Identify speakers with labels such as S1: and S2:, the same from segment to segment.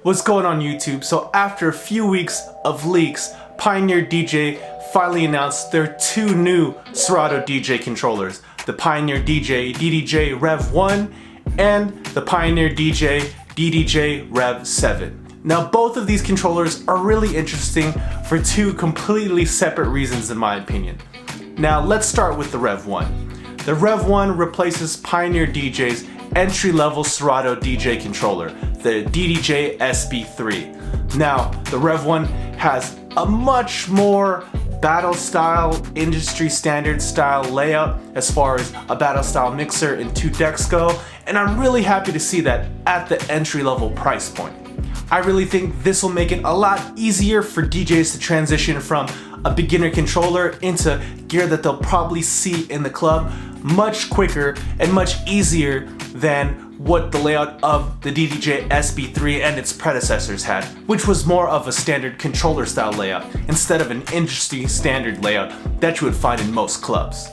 S1: What's going on YouTube? So after a few weeks of leaks, Pioneer DJ finally announced their two new Serato DJ controllers, the Pioneer DJ DDJ-REV1 and the Pioneer DJ DDJ-REV7. Now both of these controllers are really interesting for two completely separate reasons in my opinion. Now let's start with the REV1. The REV1 replaces Pioneer DJ's entry-level Serato DJ controller, the DDJ-SB3. Now, the REV1 has a much more battle style, industry standard style layout as far as a battle style mixer and two decks go, and I'm really happy to see that at the entry-level price point. I really think this will make it a lot easier for DJs to transition from a beginner controller into gear that they'll probably see in the club much quicker and much easier than what the layout of the DDJ-SB3 and its predecessors had, which was more of a standard controller style layout instead of an industry standard layout that you would find in most clubs.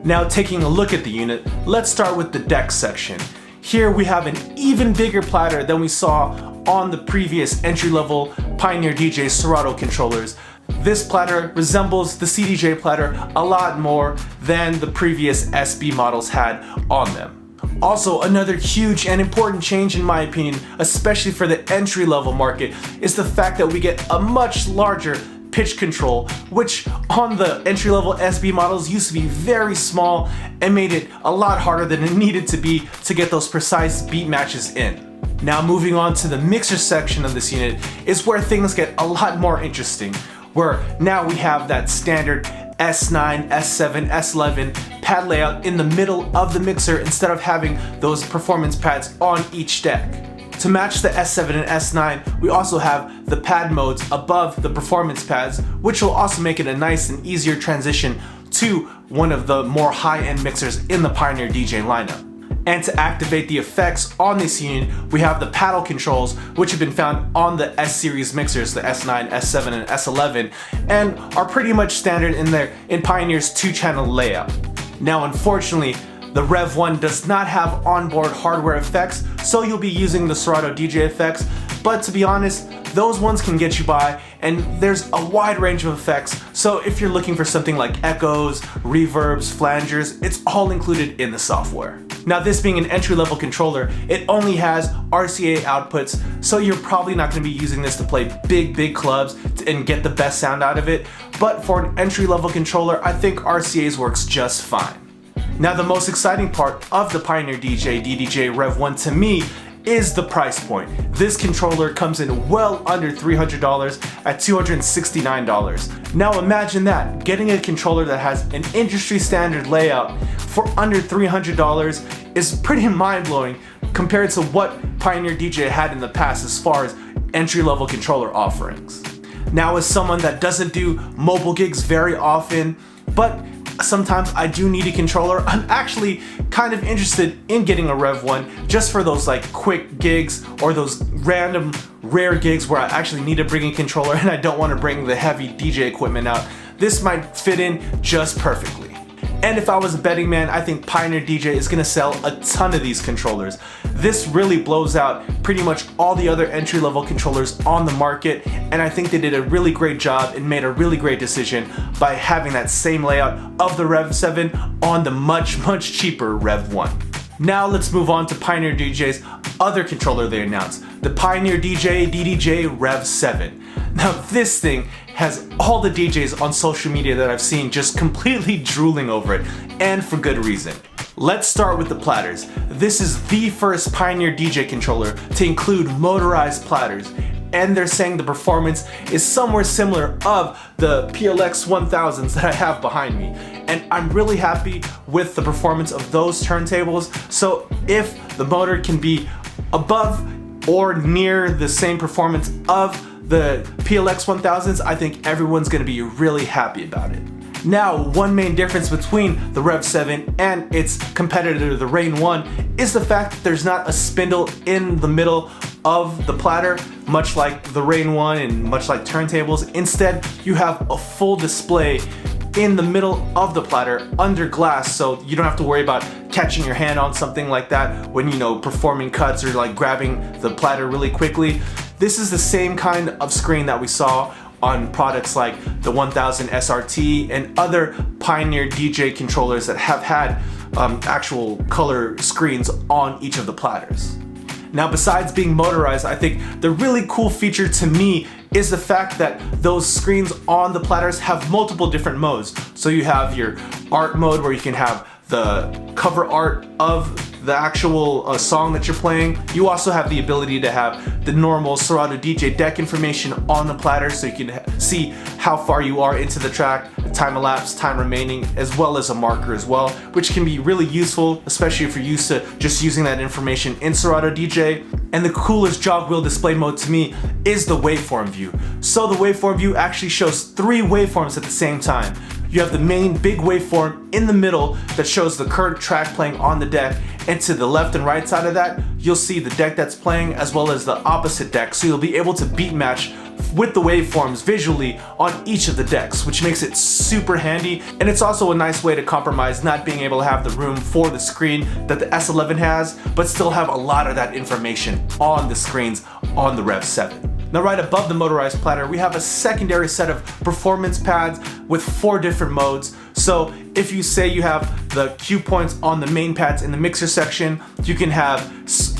S1: Now taking a look at the unit, let's start with the deck section. Here we have an even bigger platter than we saw on the previous entry-level Pioneer DJ Serato controllers. This platter resembles the CDJ platter a lot more than the previous SB models had on them. Also, another huge and important change in my opinion, especially for the entry-level market, is the fact that we get a much larger pitch control, which on the entry-level SB models used to be very small and made it a lot harder than it needed to be to get those precise beat matches in. Now moving on to the mixer section of this unit is where things get a lot more interesting, where now we have that standard S9, S7, S11 pad layout in the middle of the mixer instead of having those performance pads on each deck. To match the S7 and S9, we also have the pad modes above the performance pads, which will also make it a nice and easier transition to one of the more high-end mixers in the Pioneer DJ lineup. And to activate the effects on this unit, we have the paddle controls, which have been found on the S-series mixers, the S9, S7, and S11, and are pretty much standard in Pioneer's two-channel layout. Now unfortunately, the REV1 does not have onboard hardware effects, so you'll be using the Serato DJ effects, but to be honest, those ones can get you by, and there's a wide range of effects, so if you're looking for something like echoes, reverbs, flangers, it's all included in the software. Now this being an entry-level controller, it only has RCA outputs, so you're probably not going to be using this to play big clubs and get the best sound out of it, but for an entry-level controller, I think RCA's works just fine. Now the most exciting part of the Pioneer DJ DDJ-REV1 to me is the price point. This controller comes in well under $300 at $269. Now imagine that, getting a controller that has an industry standard layout for under $300 is pretty mind-blowing compared to what Pioneer DJ had in the past as far as entry-level controller offerings. Now as someone that doesn't do mobile gigs very often, but sometimes I do need a controller, I'm actually kind of interested in getting a REV1 just for those like quick gigs or those random rare gigs where I actually need to bring a controller and I don't want to bring the heavy DJ equipment out. This might fit in just perfectly. And if I was a betting man, I think Pioneer DJ is going to sell a ton of these controllers. This really blows out pretty much all the other entry-level controllers on the market, and I think they did a really great job and made a really great decision by having that same layout of the REV7 on the much cheaper REV1. Now let's move on to Pioneer DJ's other controller they announced, the Pioneer DJ DDJ-REV7. Now this thing has all the DJs on social media that I've seen just completely drooling over it, and for good reason. Let's start with the platters. This is the first Pioneer DJ controller to include motorized platters, and they're saying the performance is somewhere similar of the PLX 1000s that I have behind me. And I'm really happy with the performance of those turntables, so if the motor can be above or near the same performance of the PLX 1000s, I think everyone's going to be really happy about it. Now, one main difference between the REV7 and its competitor, the REV1, is the fact that there's not a spindle in the middle of the platter, much like the REV1 and much like turntables. Instead, you have a full display in the middle of the platter under glass, so you don't have to worry about catching your hand on something like that when, you know, performing cuts or like grabbing the platter really quickly. This is the same kind of screen that we saw on products like the 1000 SRT and other Pioneer DJ controllers that have had actual color screens on each of the platters. Now, besides being motorized, I think the really cool feature to me is the fact that those screens on the platters have multiple different modes. So you have your art mode where you can have the cover art of the actual song that you're playing. You also have the ability to have the normal Serato DJ deck information on the platter, so you can see how far you are into the track, time elapsed, time remaining, as well as a marker as well, which can be really useful, especially if you're used to just using that information in Serato DJ. And the coolest jog wheel display mode to me is the waveform view. So the waveform view actually shows 3 waveforms at the same time. You have the main big waveform in the middle that shows the current track playing on the deck, and to the left and right side of that, you'll see the deck that's playing as well as the opposite deck, so you'll be able to beat match with the waveforms visually on each of the decks, which makes it super handy. And it's also a nice way to compromise not being able to have the room for the screen that the S11 has, but still have a lot of that information on the screens on the REV7. Now, right above the motorized platter, we have a secondary set of performance pads with 4 different modes. So if you say you have the cue points on the main pads in the mixer section, you can have,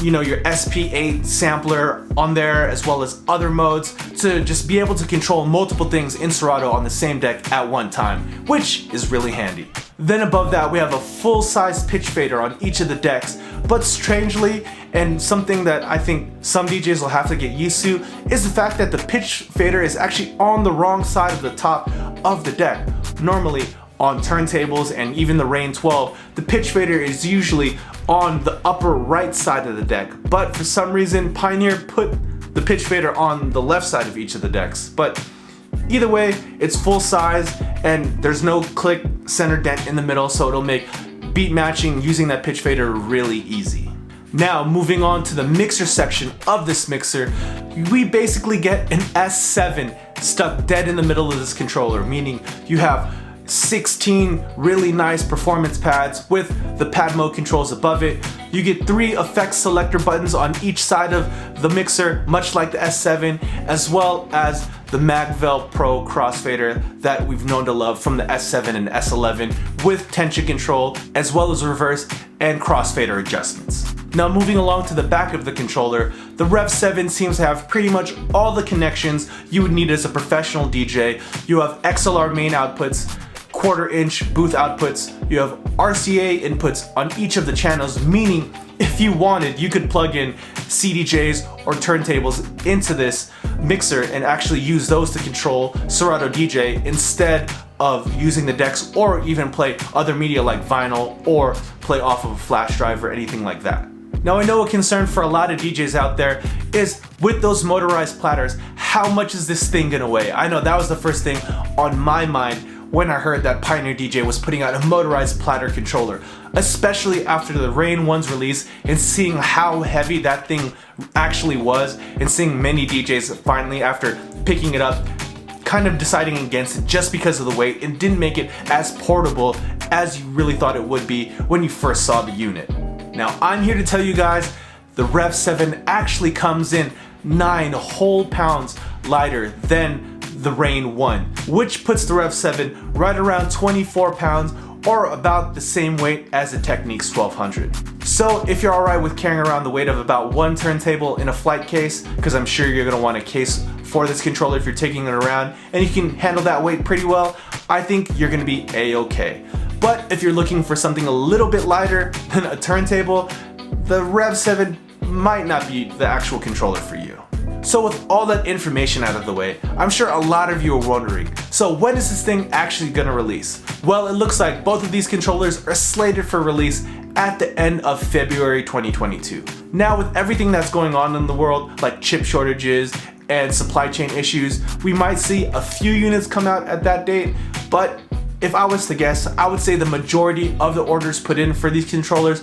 S1: you know, your SP8 sampler on there, as well as other modes, to just be able to control multiple things in Serato on the same deck at one time, which is really handy. Then above that, we have a full-size pitch fader on each of the decks, but strangely, and something that I think some DJs will have to get used to, is the fact that the pitch fader is actually on the wrong side of the top of the deck. Normally, on turntables and even the Rain 12, the pitch fader is usually on the upper right side of the deck, but for some reason, Pioneer put the pitch fader on the left side of each of the decks. But either way, it's full size and there's no click center dent in the middle, so it'll make beat matching using that pitch fader really easy. Now, moving on to the mixer section of this mixer, we basically get an S7 stuck dead in the middle of this controller, meaning you have 16 really nice performance pads with the pad mode controls above it. You get 3 effects selector buttons on each side of the mixer, much like the S7, as well as the Magvel Pro crossfader that we've known to love from the S7 and S11, with tension control, as well as reverse and crossfader adjustments. Now, moving along to the back of the controller, the REV7 seems to have pretty much all the connections you would need as a professional DJ. You have XLR main outputs, 1/4 inch booth outputs, you have RCA inputs on each of the channels, meaning if you wanted, you could plug in CDJs or turntables into this mixer and actually use those to control Serato DJ instead of using the decks, or even play other media like vinyl or play off of a flash drive or anything like that. Now, I know a concern for a lot of DJs out there is with those motorized platters, how much is this thing gonna weigh? I know that was the first thing on my mind when I heard that Pioneer DJ was putting out a motorized platter controller, especially after the Rain 1's release, and seeing how heavy that thing actually was, and seeing many DJs finally, after picking it up, kind of deciding against it just because of the weight, and didn't make it as portable as you really thought it would be when you first saw the unit. Now, I'm here to tell you guys, the REV7 actually comes in 9 whole pounds lighter than the Rain 1, which puts the REV7 right around 24 pounds, or about the same weight as the Technics 1200. So if you're alright with carrying around the weight of about 1 turntable in a flight case, because I'm sure you're gonna want a case for this controller if you're taking it around, and you can handle that weight pretty well, I think you're gonna be A-okay. But if you're looking for something a little bit lighter than a turntable, the REV7 might not be the actual controller for you. So with all that information out of the way, I'm sure a lot of you are wondering, so when is this thing actually gonna release? Well, it looks like both of these controllers are slated for release at the end of February 2022. Now, with everything that's going on in the world, like chip shortages and supply chain issues, we might see a few units come out at that date, but if I was to guess, I would say the majority of the orders put in for these controllers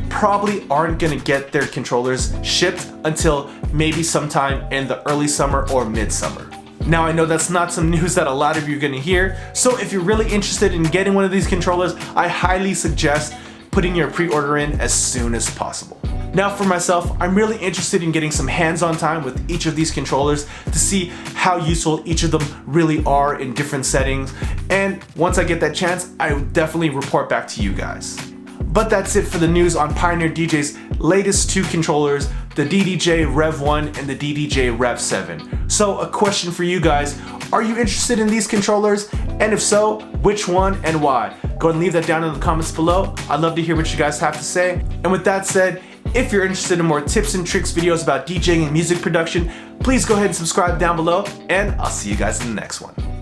S1: probably aren't gonna get their controllers shipped until maybe sometime in the early summer or mid-summer. Now, I know that's not some news that a lot of you are gonna hear, so if you're really interested in getting one of these controllers, I highly suggest putting your pre-order in as soon as possible. Now for myself, I'm really interested in getting some hands-on time with each of these controllers to see how useful each of them really are in different settings, and once I get that chance, I will definitely report back to you guys. But that's it for the news on Pioneer DJ's latest two controllers, the DDJ-REV1 and the DDJ-REV7. So a question for you guys, are you interested in these controllers? And if so, which one and why? Go ahead and leave that down in the comments below. I'd love to hear what you guys have to say. And with that said, if you're interested in more tips and tricks videos about DJing and music production, please go ahead and subscribe down below, and I'll see you guys in the next one.